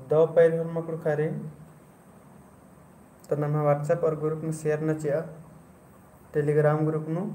दो पैर हर मकड़ खारे तो नम व्हाट्सएप और ग्रुप में शेयर न चिया टेलीग्राम ग्रुप नु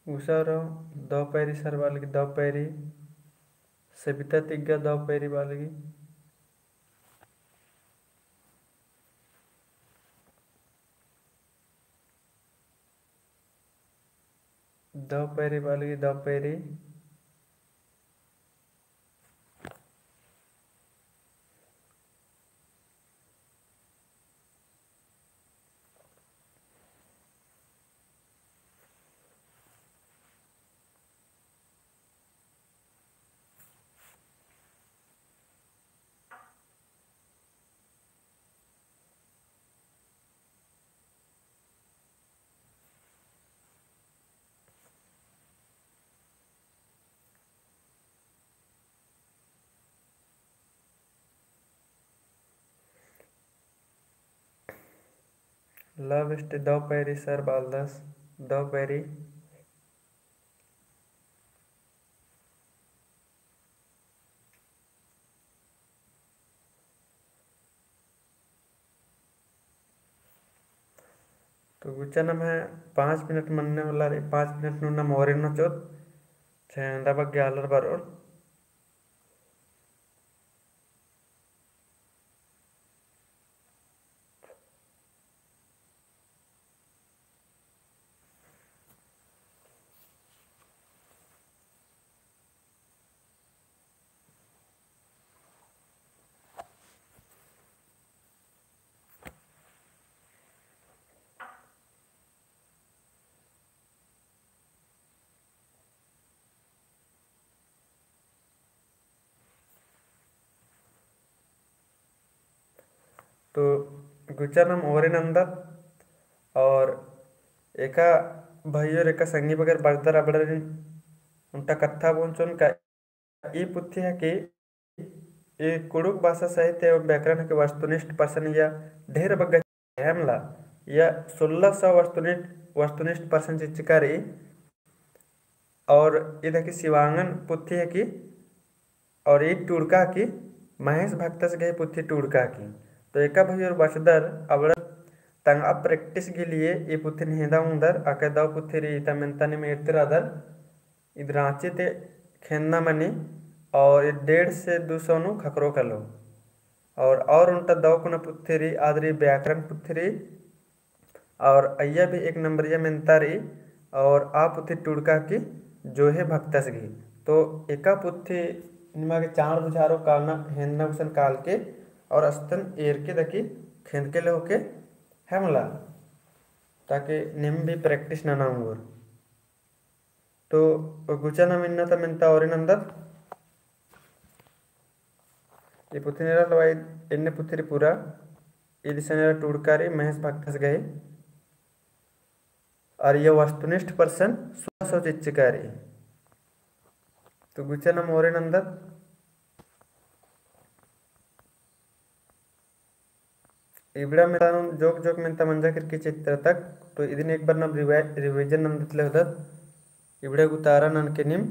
उषार दो पैरी सर वालगी दो पैरी सबिता तिग्गा दो पैरी वालगी दो पैरी वालगी दो पैरी लव स्टे दो पैरी सर बालदास दो पैरी तो गुचा नम है 5 मिनट मनने वाला रे 5 मिनट नु नम और न चोत छेंदा बग ग्यालर बरोर तो गुचनम और अंदर और एका भाई और एका संगी बगैर बगदर अबड़री उनका कथा बोलचोन का ई पुथ्य है कि ये कुड़ुक भाषा साहित्य एवं व्याकरण के वस्तुनिष्ठ पर्सन या ढेर बग्गा हेमला या 1600 वस्तुनिष्ठ पर्सन चित्रकारी और इधर की शिवांगन पुथ्य है कि और ये टुड़का की महेश भक्त से गए पुथ्य टुड़का की तो एका भाई और बचदर अब तंग अब प्रैक्टिस के लिए ये पुथ्य निहिदा उंदर आके दाव पुथ्य री तमेंता ने मेरते रादर इधर रांची ते खेन्ना मनी और 150 से 200 नु खकरो कलो और उनका दाव कुना पुथ्य री आदरी व्याकरण पुथ्य री और अय्या भी 1 नंबरिया मेंता री और आ पुथ्य टुड़का की जो है भक्तस की तो एका पुथ्य निमा के चार बुझारो कालना हेन्ना उसन काल के और अस्तन एर के दकी खेंद के ले होके हेमला ताकि निम भी प्रैक्टिस ना होंगे तो गुचा ना मिन्ना था मिनता और नंदर ये पुथिनेरा लवाई इन्ने पुथिरी पूरा ये दिशनेरा टूड़कारी महेश भक्तस गए और ये वस्तुनिष्ठ पर्सन 1600 चिच्चकारी तो గుచ్చనం ఓరేనందర్ इबड़ा में जोक जोक में मंजा करके चित्र तक तो इदिन एक बार नम रिविजन नंदतले होदत इबड़े उतारा नन के निम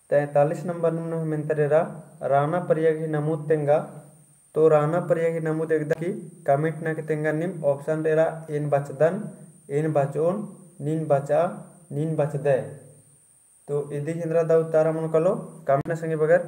43 नंबर नुम ಮೆಂತರೆರ ರಾಣಾ ಪರಿಯಾಗಿ ನಮೂದ್ ತೆಂಗ तो राणा परियागी नमूद एकदा की कमेंट ना के तेंगा निम ऑप्शन रेरा एन बचदन एन बचोन नीन बचदे तो इदी हिंद्रा दाउ तारा मन कलो कमेंट ना संगे बगर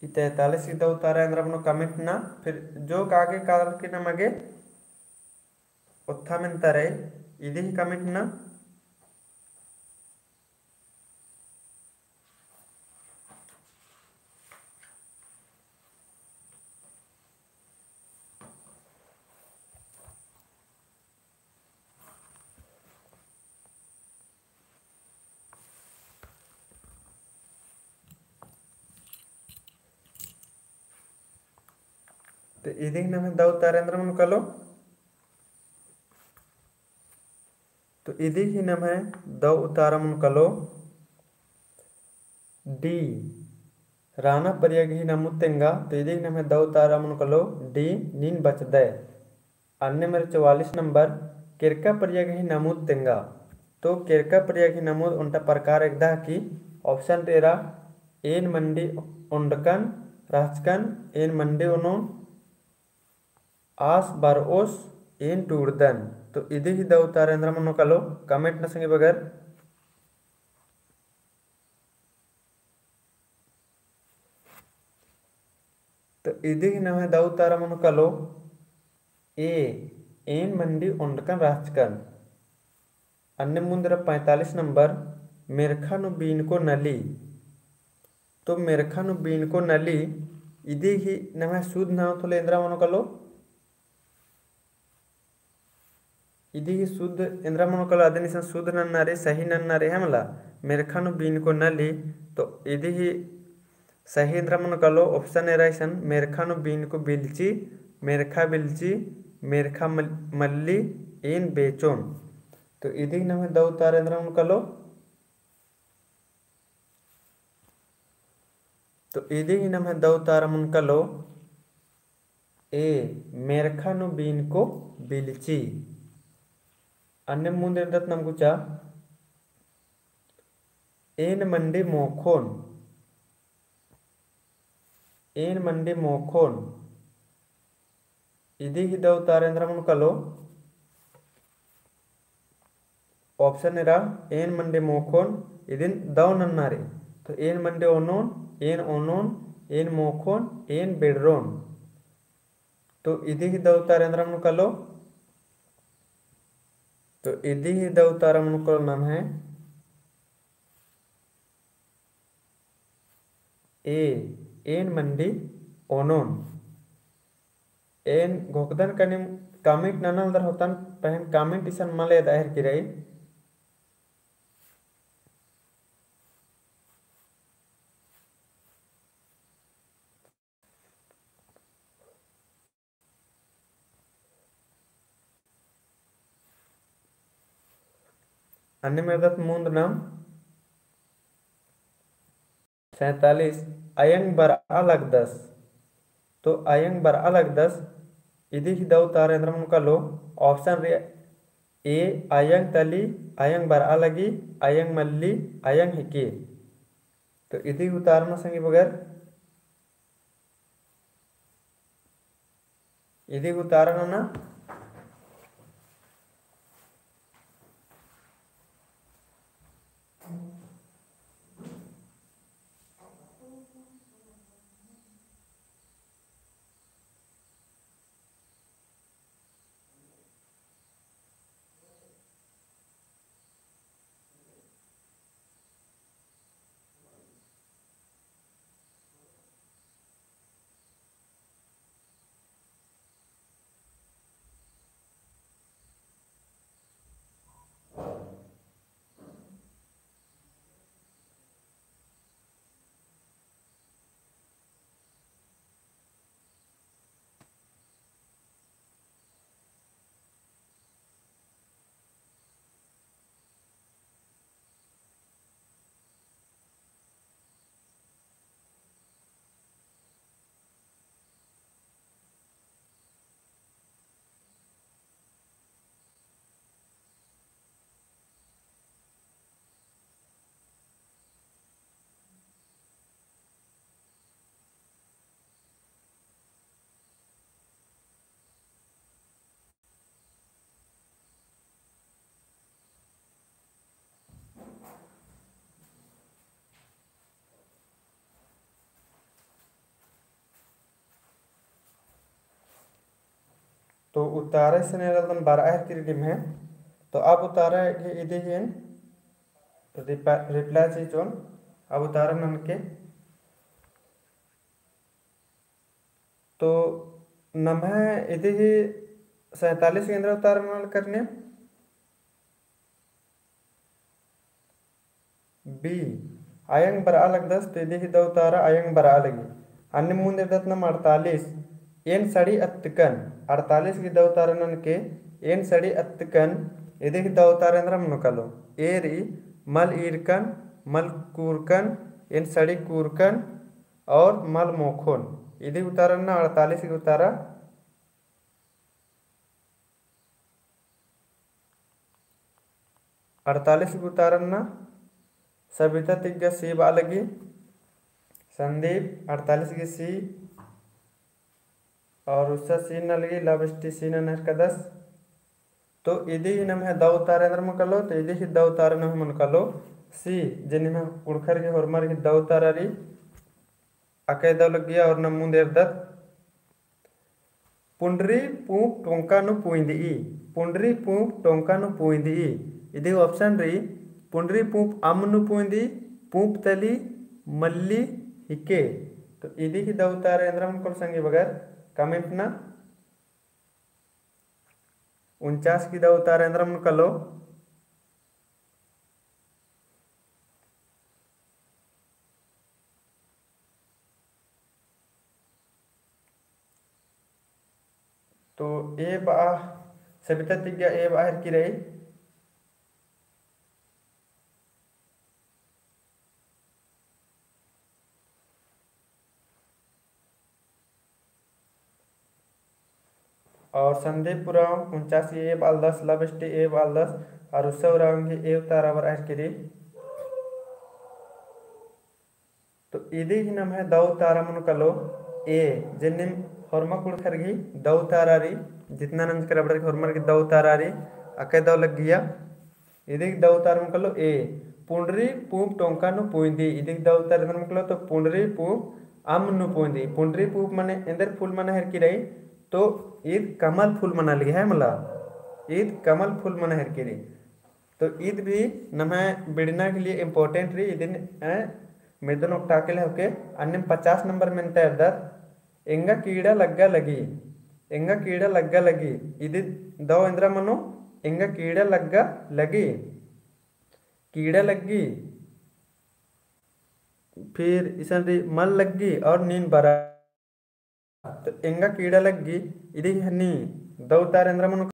ಈ 43 दाउ तारा इंद्रा मन कमेंट ना फिर जो आगे काल के नमगे उत्थामेंतरे इदी ही कमेंट ना तो इदी नाम है दाउ तारेंद्र मन कलो तो इदी ही नाम है दाउ उतारा मन कलो डी राणा परियागी ही नमूद तेंगा तो इदी नाम है दाउ तारा मन कलो डी नीन बचदे अन्य मेरे 44 नंबर किरका परियागी ही नमूद तेंगा तो किरका परियागी नमूद उनका प्रकार एकदा की ऑप्शन तेरा एन मंडी उंडकन राजकन एन मंडी उन्हों आस बार ओस एन टूड़दन तो इदी ही दाउ तारेंद्र मन कलो कमेंट ना संगे बगर तो इदी ही नाम है दाउ तारा मन कलो ए एन मंडी उंडकन राजकन अन्य मुंदर 45 नंबर मेरखा नु बीन को नली तो मेरखा नु बीन को नली इदी ही नाम है शुद्ध नाम तो लेंद्रा मन कलो इदी ही शुद्ध इंद्रा मन कलो आदि शुद्ध नन्नारे सही नन्नारे हमला मेरखा नु बीन को नली तो इदी ही सही इंद्रा मन कलो ऑप्शन एराइसन मेरखा नु बीन को बिलची मेरखा मल्ली एन बेचोन तो इदी नाम है दाउ तारेंद्र मन कलो तो इदी ही नाम है दाउ तारा मन कलो ए मेरखा नु बीन को बिलची अन्य मुंदे नम गुचा एन मंडी मोखोन इदी ही दाउ तारेंद्र मन कलो ऑप्शन एरा एन मंडी मोखोन इदिन दाउ नन्नारे तो एन मंडी ओनोन एन मोखोन एन बेडरोन तो इदी ही दाउ तारेंद्र मन कलो तो इदी ही दाउ तारा मन कलो नाम है ए एन मंडी ओनोन एन घोकदन कनिम कामिट ननल होतन पहन कामिट इसन मले दाहिर की रही अन्य मेरदत मुंद नाम 47 अयंग बर अलग 10 तो अयंग बर अलग 10 इदी ही दाउ तारेंद्र मन कलो ऑप्शन रे ए अयंग तली अयंग बर अलगी अयंग मल्ली अयंग हिकी तो इदी उतारना संगी बगैर इदी उतारना ना तो उतारे से नेरल बारह किरीडिम है तो अब उतारा इधे हैं रिप्लाई चीजोन अब उतारा नन के तो नम्हे इधे ही 47 केंद्र उतारण करने बी आयंग बरा लगदस तो इधे ही द उतारा आयंग बरा लगी अन्य मुंदे दत्नम 48 एन सड़ी अत्कन 48 की द उतारन के एन सड़ी अत्कन इधे ही द उतारेंद्र मुनकलो एरी मल ईरकन मल कूरकन एन सड़ी कूरकन और मल मोखोन इधे उतारन 48 की उतारा 48 की उतारन सविता तिग्गा सी बालगी संदीप 48 की सी और उससे सी न लगी लाभिष्टि सी न का 10 तो इधे ही नम है द उतारे अंदर मन कलो तो इधे ही द उतारे न मन कलो सी जिन में उड़खर के होरमर की द उतारा री अके द लग गया और न मुंदेर दत पुंडरी पूप टोंका नु पुइंदी पुंडरी पूप टोंका नु पुइंदी इधे ऑप्शन री पुंडरी पूप अम नु पुइंदी पूप तली मल्ली हिके तो इधे ही द उतारे अंदर मन कल संगे बगैर कमेंट ना 49 की द उतारे अंदर मन कलो तो ए बा सविता तिग्गा ए बाहर की रही और संदीप पुराव 49 ए बाल 10 लबष्टि ए बाल 10 और उससे उरावंगी ए उतारा बाहर की रही तो इधे ही नम है द उतारा मन कलो ए जिन्निम हॉर्मा कुड़ खरगी द उतारा री जितना नंज कर बड़े हॉर्मर की द उतारा री अके द लग गया इधे द उतारा मन कलो ए पुंडरी पूप टोंका नु पुइंदी इधे द उतारा मन कलो तो पुंडरी पूप अम नु पुइंदी पुंडरी पूप मने इंदर फूल मने हर की रही तो ईद कमल फूल मना ली है मला ईद कमल फूल मना हर की रही तो ईद भी नमे बिड़ना के लिए इम्पोर्टेंट रही इदिन मिदन टाके होके अन्य 50 नंबर में इधर ಎಂಗ ಕೀಡ ಲಗ್ಗ ಲಗಿ ಎಂಗ ಕೀಡ ಲಗ್ಗ ಲಗಿ ಇದು ದವ इंद्र मनो ಎಂಗ ಕೀಡ ಲಗ್ಗ लगी कीड़ा लगी फिर इसन मल लगी और नींद बरा तो ಎಂಗ कीड़ा लगी इधे हनी दो तार इंद्र मनो